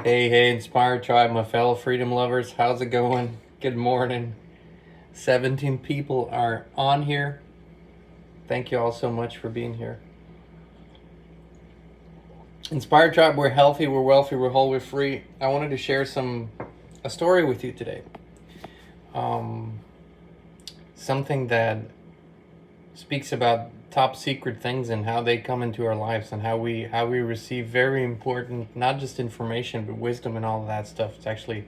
Hey, Inspired Tribe, my fellow freedom lovers. How's it going? Good morning. 17 people are on here. Thank you all so much for being here. Inspired Tribe, we're healthy, we're wealthy, we're whole, we're free. I wanted to share a story with you today. Something that speaks about top secret things and how they come into our lives and how we receive very important, not just information, but wisdom and all of that stuff. It's actually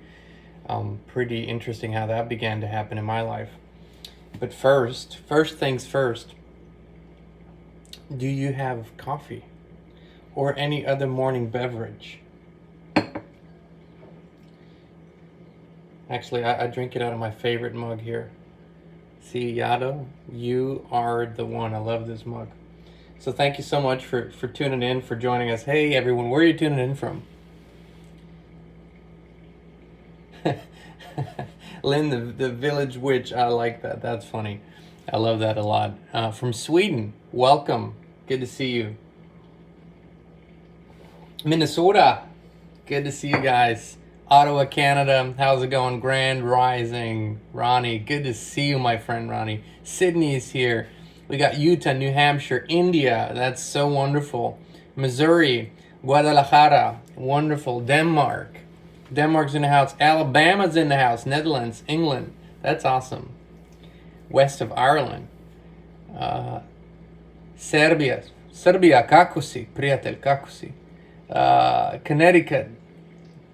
pretty interesting how that began to happen in my life. But first things first, do you have coffee or any other morning beverage? Actually, I drink it out of my favorite mug here. See, Yado, you are the one. I love this mug. So thank you so much for tuning in, for joining us. Hey, everyone, where are you tuning in from? Lynn, the village witch. I like that. That's funny. I love that a lot. From Sweden, welcome. Good to see you. Minnesota, good to see you guys. Ottawa, Canada, how's it going? Grand Rising. Ronnie, good to see you, my friend Ronnie. Sydney's here. We got Utah, New Hampshire, India. That's so wonderful. Missouri, Guadalajara, wonderful. Denmark's in the house. Alabama's in the house. Netherlands, England. That's awesome. West of Ireland. Serbia, kako si, prijatelj, kako si. Connecticut,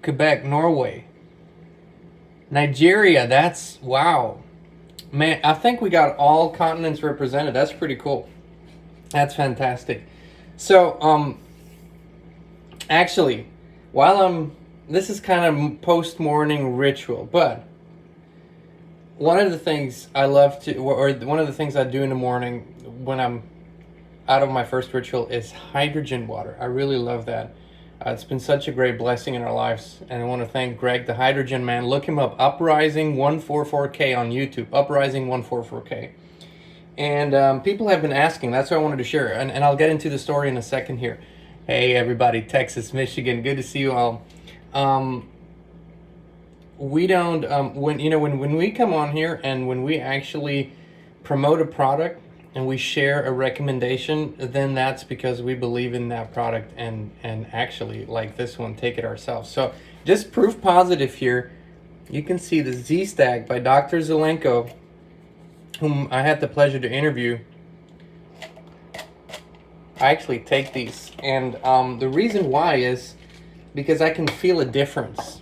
Quebec, Norway, Nigeria. That's wow, man. I think we got all continents represented. That's pretty cool. That's fantastic. So actually, this is kind of post-morning ritual, but one of the things I love to, or one of the things I do in the morning when I'm out of my first ritual, is hydrogen water. I really love that. It's been such a great blessing in our lives, and I want to thank Greg, the Hydrogen Man. Look him up, Uprising 144K on YouTube, Uprising 144K. And people have been asking, that's why I wanted to share, and I'll get into the story in a second here. Hey everybody, Texas, Michigan, good to see you all. We don't, when we come on here and when we actually promote a product, and we share a recommendation, then that's because we believe in that product and actually, like this one, take it ourselves. So just proof positive here. You can see the Z-Stack by Dr. Zelenko, whom I had the pleasure to interview. I actually take these, and the reason why is because I can feel a difference.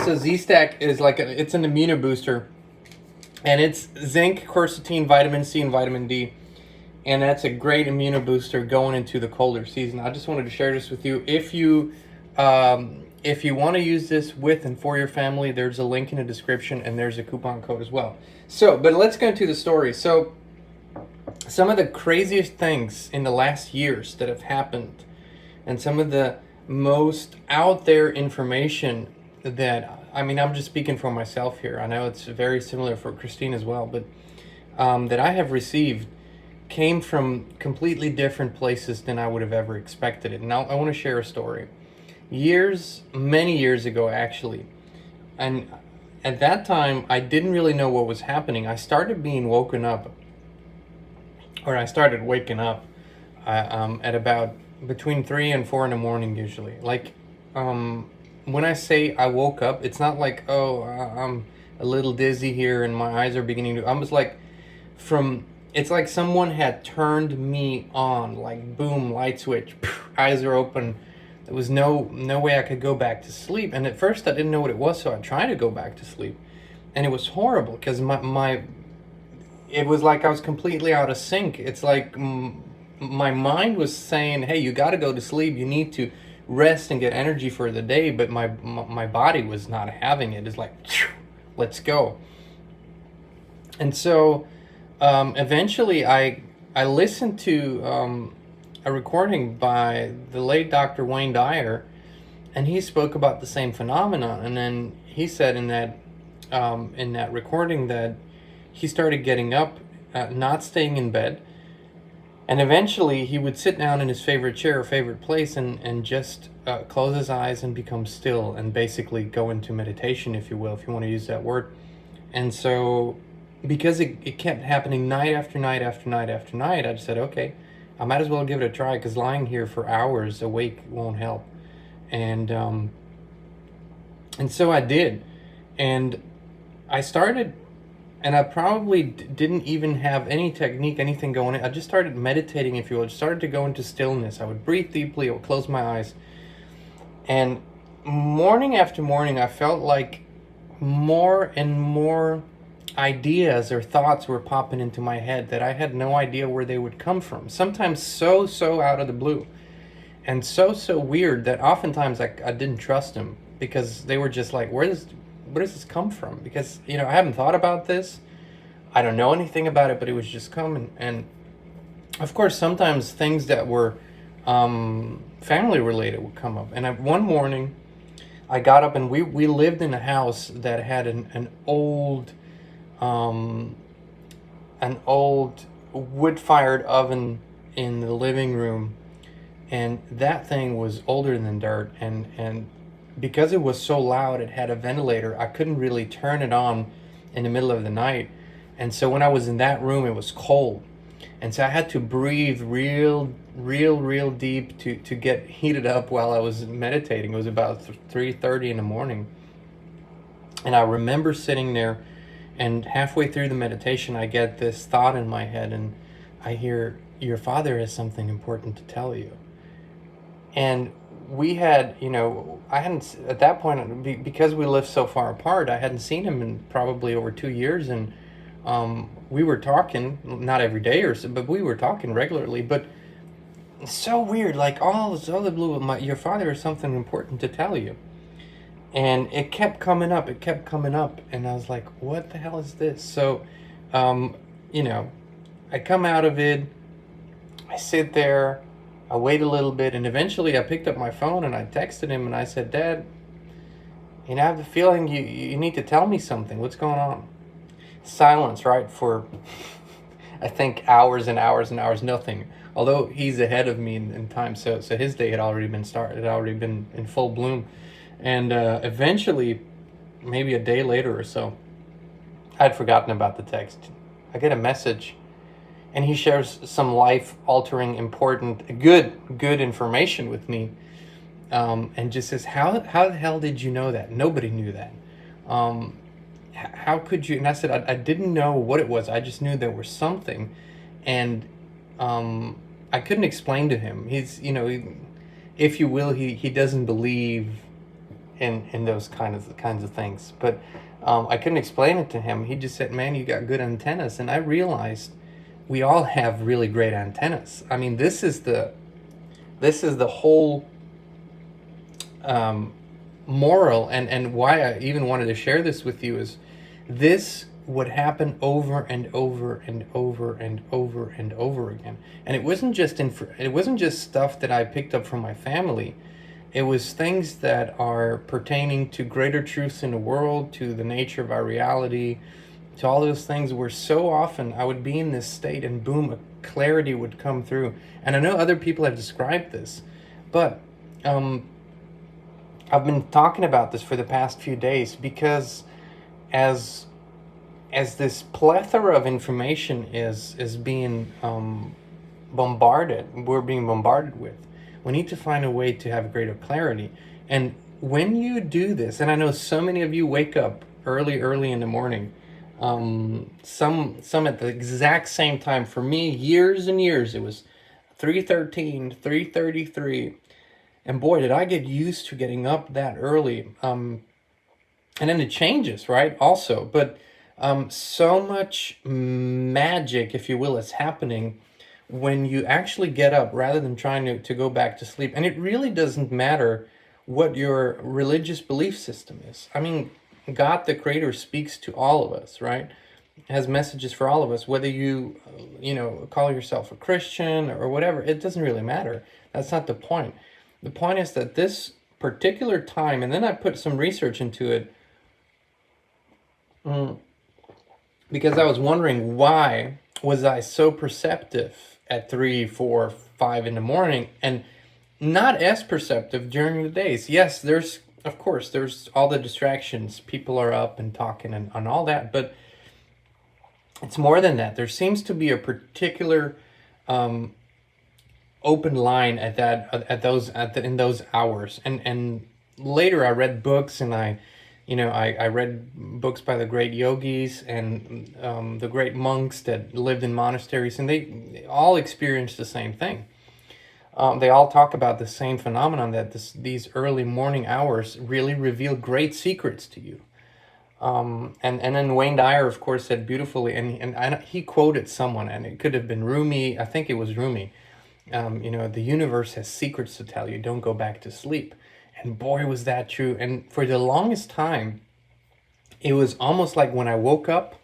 So Z-Stack is like it's an immuno booster, and it's zinc, quercetin, vitamin C, and vitamin D, and that's a great immuno booster going into the colder season. I just wanted to share this with you. If you want to use this with and for your family, there's a link in the description, and there's a coupon code as well. So, but let's go into the story. So, some of the craziest things in the last years that have happened, and some of the most out there information that, I mean, I'm just speaking for myself here. I know it's very similar for Christine as well, but that I have received came from completely different places than I would have ever expected it. Now, I want to share a story. Many years ago, actually, and at that time, I didn't really know what was happening. I started being woken up, or I started waking up at about between 3 and 4 in the morning, usually. Like, when I say I woke up, it's not like, oh, I'm a little dizzy here and my eyes are beginning to, I'm just like, it's like someone had turned me on, like boom, light switch, eyes are open. There was no way I could go back to sleep. And at first I didn't know what it was, so I tried to go back to sleep. And it was horrible because it was like I was completely out of sync. It's like my mind was saying, hey, you got to go to sleep. You need to rest and get energy for the day, but my body was not having it. It's like, let's go. And so eventually I listened to a recording by the late Dr. Wayne Dyer, and he spoke about the same phenomenon. And then he said in that recording that he started getting up, not staying in bed, And eventually he would sit down in his favorite chair or favorite place and just close his eyes and become still and basically go into meditation, if you will, if you want to use that word. And so because it kept happening night after night after night after night, I just said, okay, I might as well give it a try, because lying here for hours awake won't help. And so I did. And I started, and I probably didn't even have any technique, anything going. I just started meditating, if you will. I just started to go into stillness. I would breathe deeply. I would close my eyes. And morning after morning, I felt like more and more ideas or thoughts were popping into my head that I had no idea where they would come from. Sometimes so out of the blue. And so weird that oftentimes I didn't trust them, because they were just like, where does this come from? Because, I haven't thought about this. I don't know anything about it, but it was just coming. And of course, sometimes things that were family related would come up. And one morning I got up, and we lived in a house that had an old wood-fired oven in the living room, and that thing was older than dirt, and because it was so loud, it had a ventilator. I couldn't really turn it on in the middle of the night, and so when I was in that room, it was cold, and so I had to breathe real deep to get heated up while I was meditating. It was about 3:30 in the morning, and I remember sitting there, and halfway through the meditation, I get this thought in my head, and I hear, your father has something important to tell you. And we had, I hadn't, at that point, because we lived so far apart, I hadn't seen him in probably over 2 years. And we were talking, not every day or so, but we were talking regularly. But it's so weird, like all this other blue, your father has something important to tell you. And it kept coming up, and I was like, what the hell is this? So, I come out of it, I sit there, I wait a little bit, and eventually I picked up my phone and I texted him and I said, Dad, I have the feeling you need to tell me something. What's going on? Silence, right? For, I think, hours and hours and hours, nothing. Although he's ahead of me in time, so his day had already been started, had already been in full bloom. And eventually, maybe a day later or so, I'd forgotten about the text. I get a message, and he shares some life-altering, important, good information with me, and just says, how the hell did you know that? Nobody knew that. How could you? And I said, I didn't know what it was. I just knew there was something, and I couldn't explain to him. He's, if you will, he doesn't believe in those kinds of things. But I couldn't explain it to him. He just said, man, you got good antennas. And I realized we all have really great antennas. I mean, this is the whole moral, and why I even wanted to share this with you is this would happen over and over and over and over and over again. And it wasn't just stuff that I picked up from my family. It was things that are pertaining to greater truths in the world, to the nature of our reality, to all those things where so often I would be in this state and boom, a clarity would come through. And I know other people have described this, but I've been talking about this for the past few days because as this plethora of information is being we're being bombarded with, we need to find a way to have greater clarity. And when you do this, and I know so many of you wake up early in the morning, some at the exact same time. For me, years and years, it was 3:13, 3:33, and boy, did I get used to getting up that early. And then it changes, right? Also, but so much magic, if you will, is happening when you actually get up rather than trying to go back to sleep. And it really doesn't matter what your religious belief system is. I mean, God the Creator speaks to all of us, right? Has messages for all of us, whether you call yourself a Christian or whatever. It doesn't really matter. That's not the point. The point is that this particular time, and then I put some research into it, because I was wondering, why was I so perceptive at 3, 4, 5 in the morning, and not as perceptive during the days. Yes, there's, of course, there's all the distractions. People are up and talking and all that, but it's more than that. There seems to be a particular open line in those hours. And later I read books, and I read books by the great yogis and the great monks that lived in monasteries, and they all experienced the same thing. They all talk about the same phenomenon, that these early morning hours really reveal great secrets to you. And then Wayne Dyer, of course, said beautifully, and he quoted someone, and it could have been Rumi. I think it was Rumi. The universe has secrets to tell you. Don't go back to sleep. And boy, was that true. And for the longest time, it was almost like when I woke up,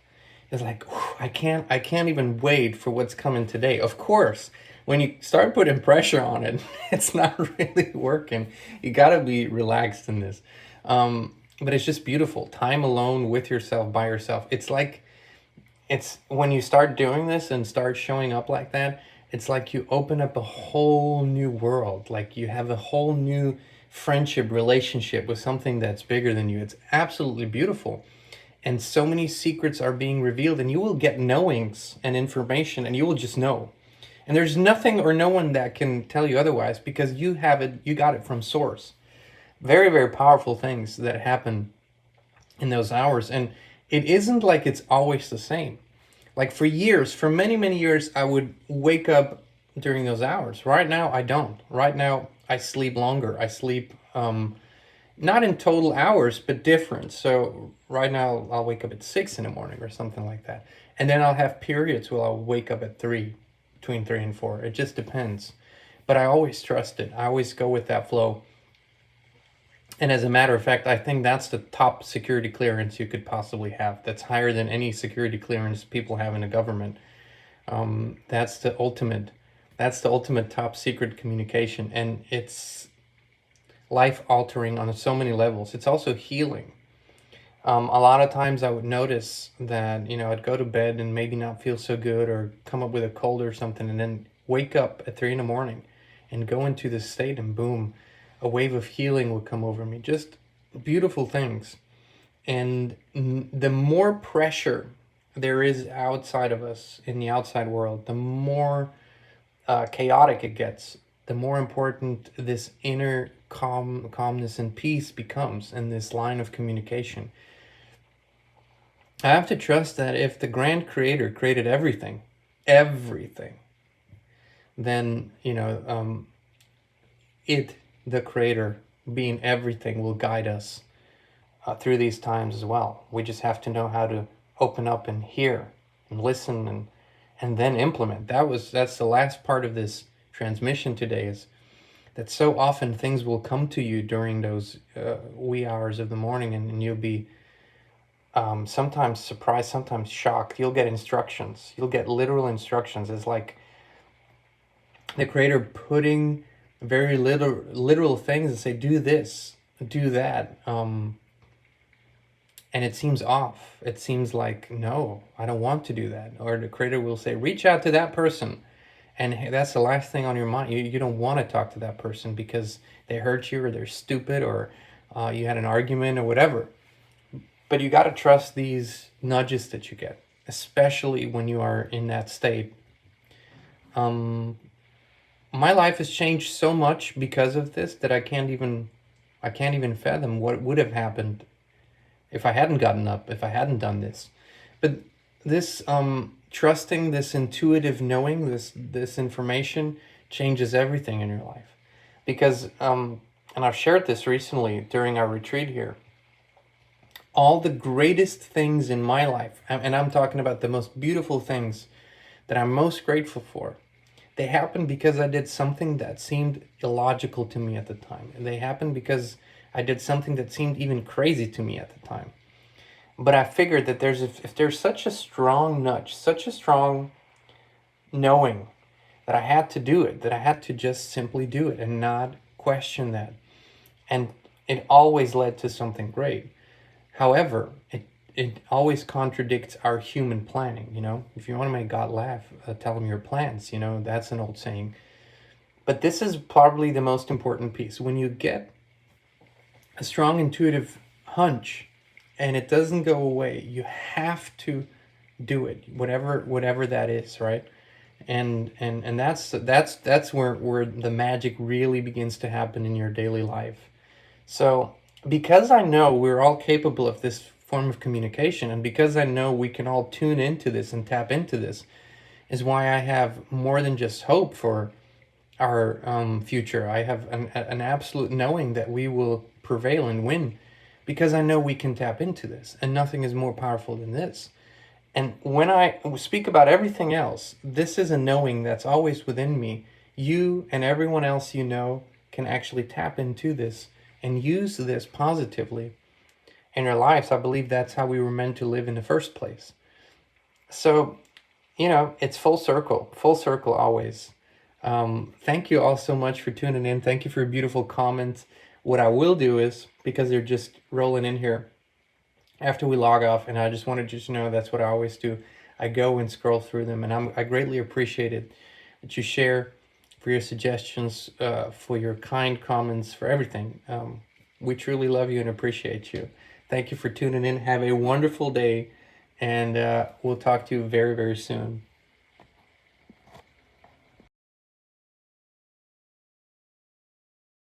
it's like, I can't even wait for what's coming today. Of course, when you start putting pressure on it, it's not really working. You got to be relaxed in this. But it's just beautiful. Time alone with yourself, by yourself. It's when you start doing this and start showing up like that, it's like you open up a whole new world. Like you have a whole new friendship, relationship with something that's bigger than you. It's absolutely beautiful. And so many secrets are being revealed, and you will get knowings and information, and you will just know. And there's nothing or no one that can tell you otherwise, because you have it, you got it from source. Very, very powerful things that happen in those hours. And it isn't like it's always the same. Like for years, for many, many years, I would wake up during those hours. Right now, I don't. Right now, I sleep longer. I sleep not in total hours, but different. So right now, I'll wake up at 6 in the morning or something like that. And then I'll have periods where I'll wake up at 3, between 3 and 4. It just depends. But I always trust it. I always go with that flow. And as a matter of fact, I think that's the top security clearance you could possibly have. That's higher than any security clearance people have in the government. That's the ultimate. That's the ultimate top secret communication, and it's life altering on so many levels. It's also healing. A lot of times I would notice that I'd go to bed and maybe not feel so good, or come up with a cold or something, and then wake up at 3 in the morning and go into this state, and boom, a wave of healing would come over me. Just beautiful things. And the more pressure there is outside of us, in the outside world, the more chaotic it gets, the more important this inner calmness and peace becomes in this line of communication. I have to trust that if the grand creator created everything, then, the creator, being everything, will guide us through these times as well. We just have to know how to open up and hear and listen, and then implement. That's the last part of this transmission today, is that so often things will come to you during those wee hours of the morning, and you'll be sometimes surprised, sometimes shocked. You'll get instructions. You'll get literal instructions. It's like the creator putting very literal things and say, do this, do that. And it seems off. It seems like, no, I don't want to do that. Or the creator will say, reach out to that person. And that's the last thing on your mind. You don't want to talk to that person because they hurt you, or they're stupid, or you had an argument, or whatever. But you got to trust these nudges that you get, especially when you are in that state. My life has changed so much because of this that I can't even fathom what would have happened if I hadn't gotten up, if I hadn't done this. But this trusting, this intuitive knowing, this information changes everything in your life. Because and I've shared this recently during our retreat here. All the greatest things in my life, and I'm talking about the most beautiful things that I'm most grateful for, they happened because I did something that seemed illogical to me at the time. And they happened because I did something that seemed even crazy to me at the time. But I figured that if there's such a strong nudge, such a strong knowing that I had to do it, that I had to just simply do it and not question that. And it always led to something great. However, it always contradicts our human planning. You know, if you want to make God laugh, tell him your plans. You know, that's an old saying. But this is probably the most important piece. When you get a strong intuitive hunch and it doesn't go away, you have to do it, whatever that is, right? And that's where the magic really begins to happen in your daily life. So because I know we're all capable of this form of communication, and because I know we can all tune into this and tap into this, is why I have more than just hope for our future. I have an absolute knowing that we will prevail and win, because I know we can tap into this, and nothing is more powerful than this. And when I speak about everything else, this is a knowing that's always within me. You and everyone else you know can actually tap into this and use this positively in your lives. I believe that's how we were meant to live in the first place. So, you know, it's full circle always. Thank you all so much for tuning in. Thank you for your beautiful comments. What I will do is, because they're just rolling in here after we log off, and I just wanted you to know that's what I always do. I go and scroll through them, and I greatly appreciate it that you share, for your suggestions, for your kind comments, for everything. We truly love you and appreciate you. Thank you for tuning in. Have a wonderful day, and we'll talk to you very, very soon.